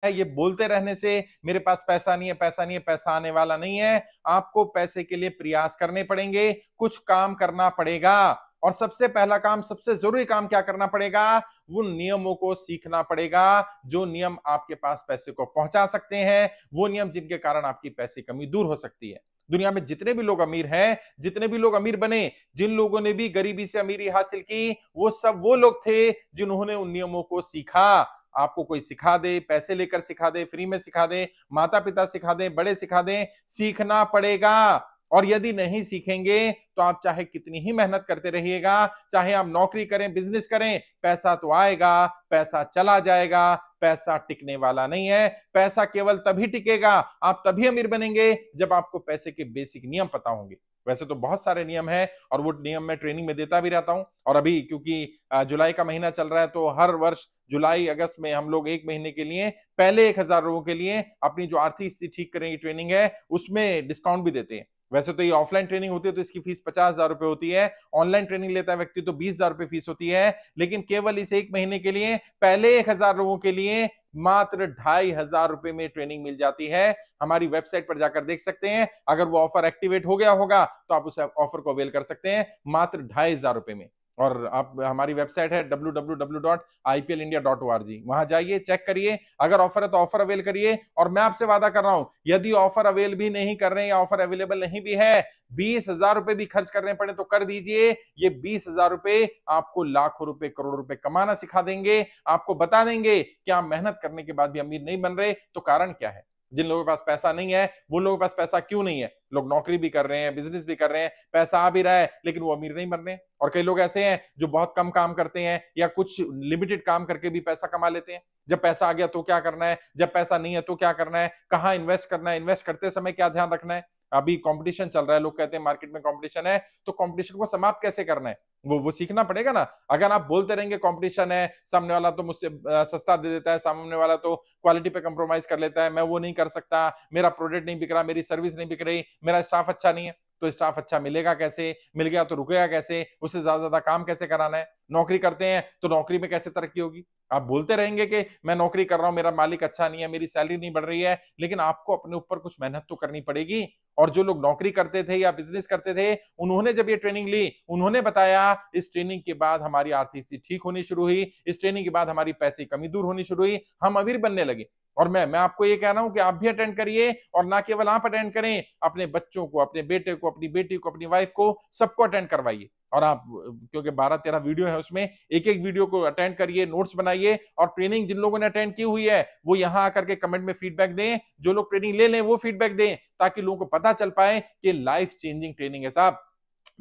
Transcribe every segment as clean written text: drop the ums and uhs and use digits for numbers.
ये बोलते रहने से मेरे पास पैसा नहीं है, पैसा नहीं है, पैसा आने वाला नहीं है। आपको पैसे के लिए प्रयास करने पड़ेंगे, कुछ काम करना पड़ेगा। और सबसे पहला काम, सबसे जरूरी काम क्या करना पड़ेगा? वो नियमों को सीखना पड़ेगा, जो नियम आपके पास पैसे को पहुंचा सकते हैं, वो नियम जिनके कारण आपकी पैसे कमी दूर हो सकती है। दुनिया में जितने भी लोग अमीर हैं, जितने भी लोग अमीर बने, जिन लोगों ने भी गरीबी से अमीरी हासिल की, वो सब वो लोग थे जिन्होंने उन नियमों को सीखा। आपको कोई सिखा दे, पैसे लेकर सिखा दे, फ्री में सिखा दे, माता पिता सिखा दे, बड़े सिखा दे, सीखना पड़ेगा। और यदि नहीं सीखेंगे तो आप चाहे कितनी ही मेहनत करते रहिएगा, चाहे आप नौकरी करें, बिजनेस करें, पैसा तो आएगा, पैसा चला जाएगा, पैसा टिकने वाला नहीं है। पैसा केवल तभी टिकेगा, आप तभी अमीर बनेंगे जब आपको पैसे के बेसिक नियम पता होंगे। वैसे तो बहुत सारे नियम हैं और वो नियम मैं ट्रेनिंग में देता भी रहता हूं। और अभी क्योंकि जुलाई का महीना चल रहा है, तो हर वर्ष जुलाई अगस्त में हम लोग एक महीने के लिए पहले 1,000 लोगों के लिए अपनी जो आर्थिक स्थिति ठीक करने की ट्रेनिंग है उसमें डिस्काउंट भी देते हैं। वैसे तो ये ऑफलाइन ट्रेनिंग होती है तो इसकी फीस 50,000 रुपए होती है, ऑनलाइन ट्रेनिंग लेता है व्यक्ति तो 20,000 रुपए फीस होती है। लेकिन केवल इस एक महीने के लिए पहले 1,000 लोगों के लिए मात्र 2,500 रुपए में ट्रेनिंग मिल जाती है। हमारी वेबसाइट पर जाकर देख सकते हैं, अगर वो ऑफर एक्टिवेट हो गया होगा तो आप उस ऑफर को अवेल कर सकते हैं मात्र 2,500 रुपए में। और आप, हमारी वेबसाइट है www.iplindia.org, वहां जाइए, चेक करिए, अगर ऑफर है तो ऑफर अवेल करिए। और मैं आपसे वादा कर रहा हूं, यदि ऑफर अवेल भी नहीं कर रहे हैं या ऑफर अवेलेबल नहीं भी है, 20,000 रुपए भी खर्च करने पड़े तो कर दीजिए। ये 20,000 रुपए आपको लाखों रुपए, करोड़ों रुपए कमाना सिखा देंगे। आपको बता देंगे कि आप मेहनत करने के बाद भी अमीर नहीं बन रहे, तो कारण क्या है। जिन लोगों के पास पैसा नहीं है, वो लोगों के पास पैसा क्यों नहीं है? लोग नौकरी भी कर रहे हैं, बिजनेस भी कर रहे हैं, पैसा आ भी रहा है, लेकिन वो अमीर नहीं बन रहे हैं। और कई लोग ऐसे हैं जो बहुत कम काम करते हैं या कुछ लिमिटेड काम करके भी पैसा कमा लेते हैं। जब पैसा आ गया तो क्या करना है, जब पैसा नहीं है तो क्या करना है, कहां इन्वेस्ट करना है, इन्वेस्ट करते समय क्या ध्यान रखना है। अभी कंपटीशन चल रहा है, लोग कहते हैं मार्केट में कंपटीशन है, तो कंपटीशन को समाप्त कैसे करना है, वो सीखना पड़ेगा ना। अगर आप बोलते रहेंगे कंपटीशन है, सामने वाला तो मुझसे सस्ता दे देता है, सामने वाला तो क्वालिटी पे कंप्रोमाइज कर लेता है, मैं वो नहीं कर सकता, मेरा प्रोडक्ट नहीं बिक रहा, मेरी सर्विस नहीं बिक रही, मेरा स्टाफ अच्छा नहीं है, तो स्टाफ अच्छा मिलेगा कैसे, मिल गया तो रुकेगा कैसे, उससे ज्यादा काम कैसे कराना है। नौकरी करते हैं तो नौकरी में कैसे तरक्की होगी। आप बोलते रहेंगे कि मैं नौकरी कर रहा हूं, मेरा मालिक अच्छा नहीं है, मेरी सैलरी नहीं बढ़ रही है, लेकिन आपको अपने ऊपर कुछ मेहनत तो करनी पड़ेगी। और जो लोग नौकरी करते थे या बिजनेस करते थे, उन्होंने जब ये ट्रेनिंग ली, उन्होंने बताया इस ट्रेनिंग के बाद हमारी आर्थिक स्थिति ठीक होनी शुरू हुई, इस ट्रेनिंग के बाद हमारी पैसे की कमी दूर होनी शुरू हुई, हम अमीर बनने लगे। और मैं आपको ये कह रहा हूं कि आप भी अटेंड करिए, और ना केवल आप अटेंड करें, अपने बच्चों को, अपने बेटे को, अपनी बेटी को, अपनी वाइफ को, सबको अटेंड करवाइए। और आप, क्योंकि 12-13 वीडियो है उसमें, एक एक वीडियो को अटेंड करिए, नोट्स बनाइए। और ट्रेनिंग जिन लोगों ने अटेंड की हुई है वो यहां आकर के कमेंट में फीडबैक दें, जो लोग ट्रेनिंग ले लें वो फीडबैक दें, ताकि लोगों को पता चल पाए कि लाइफ चेंजिंग ट्रेनिंग है साहब।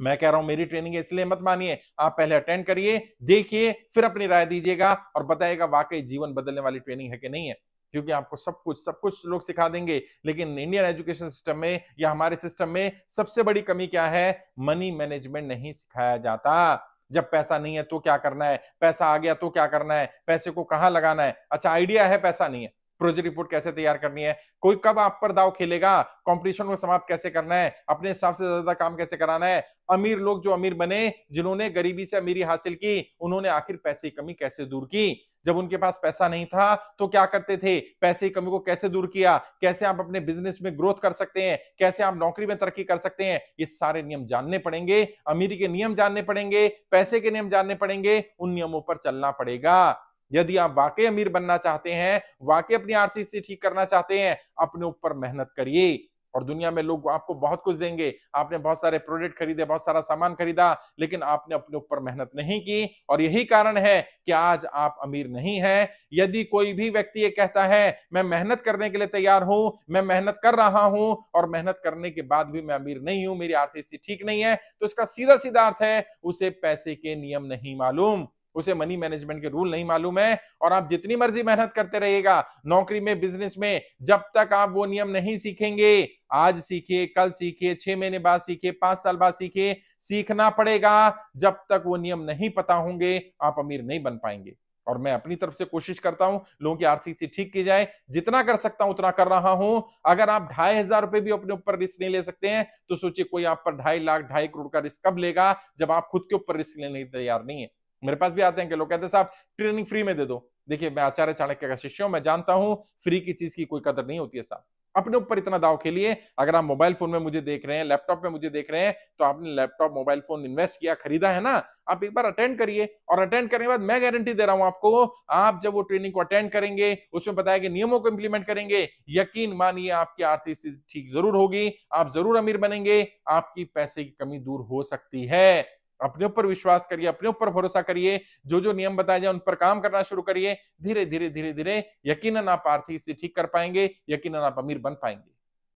मैं कह रहा हूं मेरी ट्रेनिंग है इसलिए मत मानिए, आप पहले अटेंड करिए, देखिए, फिर अपनी राय दीजिएगा और बताइएगा वाकई जीवन बदलने वाली ट्रेनिंग है कि नहीं है। क्योंकि आपको सब कुछ लोग सिखा देंगे, लेकिन इंडियन एजुकेशन सिस्टम में या हमारे सिस्टम में सबसे बड़ी कमी क्या है? मनी मैनेजमेंट नहीं सिखाया जाता। जब पैसा नहीं है तो क्या करना है, पैसा आ गया तो क्या करना है, पैसे को कहां लगाना है। अच्छा, आइडिया है, पैसा नहीं है, प्रोजेक्ट रिपोर्ट कैसे तैयार करनी है, कोई कब आप पर दाव खेलेगा, कंपटीशन को समाप्त कैसे करना है, अपने स्टाफ से ज्यादा काम कैसे कराना है। अमीर लोग जो अमीर बने, जिन्होंने गरीबी से अमीरी हासिल की, उन्होंने आखिर पैसे की कमी कैसे दूर की। जब उनके पास पैसा नहीं था तो क्या करते थे, पैसे की कमी को कैसे दूर किया, कैसे आप अपने बिजनेस में ग्रोथ कर सकते हैं, कैसे आप नौकरी में तरक्की कर सकते हैं। ये सारे नियम जानने पड़ेंगे, अमीरी के नियम जानने पड़ेंगे, पैसे के नियम जानने पड़ेंगे, उन नियमों पर चलना पड़ेगा। यदि आप वाकई अमीर बनना चाहते हैं, वाकई अपनी आर्थिक स्थिति ठीक करना चाहते हैं, अपने ऊपर मेहनत करिए। और दुनिया में लोग आपको बहुत कुछ देंगे, आपने बहुत सारे प्रोडक्ट खरीदे, बहुत सारा सामान खरीदा, लेकिन आपने अपने ऊपर मेहनत नहीं की, और यही कारण है कि आज आप अमीर नहीं हैं। यदि कोई भी व्यक्ति ये कहता है मैं मेहनत करने के लिए तैयार हूं, मैं मेहनत कर रहा हूं, और मेहनत करने के बाद भी मैं अमीर नहीं हूं, मेरी आर्थिक स्थिति ठीक नहीं है, तो इसका सीधा सीधा अर्थ है उसे पैसे के नियम नहीं मालूम, उसे मनी मैनेजमेंट के रूल नहीं मालूम है। और आप जितनी मर्जी मेहनत करते रहिएगा, नौकरी में, बिजनेस में, जब तक आप वो नियम नहीं सीखेंगे, आज सीखिए, कल सीखिए, 6 महीने बाद सीखिए, 5 साल बाद सीखिए, सीखना पड़ेगा। जब तक वो नियम नहीं पता होंगे, आप अमीर नहीं बन पाएंगे। और मैं अपनी तरफ से कोशिश करता हूं लोगों की आर्थिक स्थिति ठीक की जाए, जितना कर सकता हूं उतना कर रहा हूं। अगर आप 2,500 रुपए भी अपने ऊपर रिस्क नहीं ले सकते हैं, तो सोचिए कोई आप पर 2.5 लाख, 2.5 करोड़ का रिस्क कब लेगा, जब आप खुद के ऊपर रिस्क लेने के तैयार नहीं है। मेरे पास भी आते हैं कि लोग कहते हैं साहब ट्रेनिंग फ्री में दे दो। देखिए, मैं आचार्य चाणक्य का शिष्य हूं, मैं जानता हूं फ्री की चीज की कोई कदर नहीं होती है साहब। अपने ऊपर इतना दाव खेलिए। अगर आप मोबाइल फोन में मुझे देख रहे हैं, लैपटॉप में मुझे देख रहे हैं, तो आपने लैपटॉप मोबाइल फोन इन्वेस्ट किया, खरीदा है ना, आप एक बार अटेंड करिए। और अटेंड करने के बाद मैं गारंटी दे रहा हूं आपको, आप जब वो ट्रेनिंग को अटेंड करेंगे, उसमें बताया कि नियमों को इंप्लीमेंट करेंगे, यकीन मानिए आपकी आर्थिक स्थिति ठीक जरूर होगी, आप जरूर अमीर बनेंगे, आपकी पैसे की कमी दूर हो सकती है। अपने ऊपर विश्वास करिए, अपने ऊपर भरोसा करिए, जो जो नियम बताए जाए उन पर काम करना शुरू करिए। धीरे धीरे धीरे धीरे यकीनन आप आर्थिक स्थिति ठीक कर पाएंगे, यकीनन आप अमीर बन पाएंगे।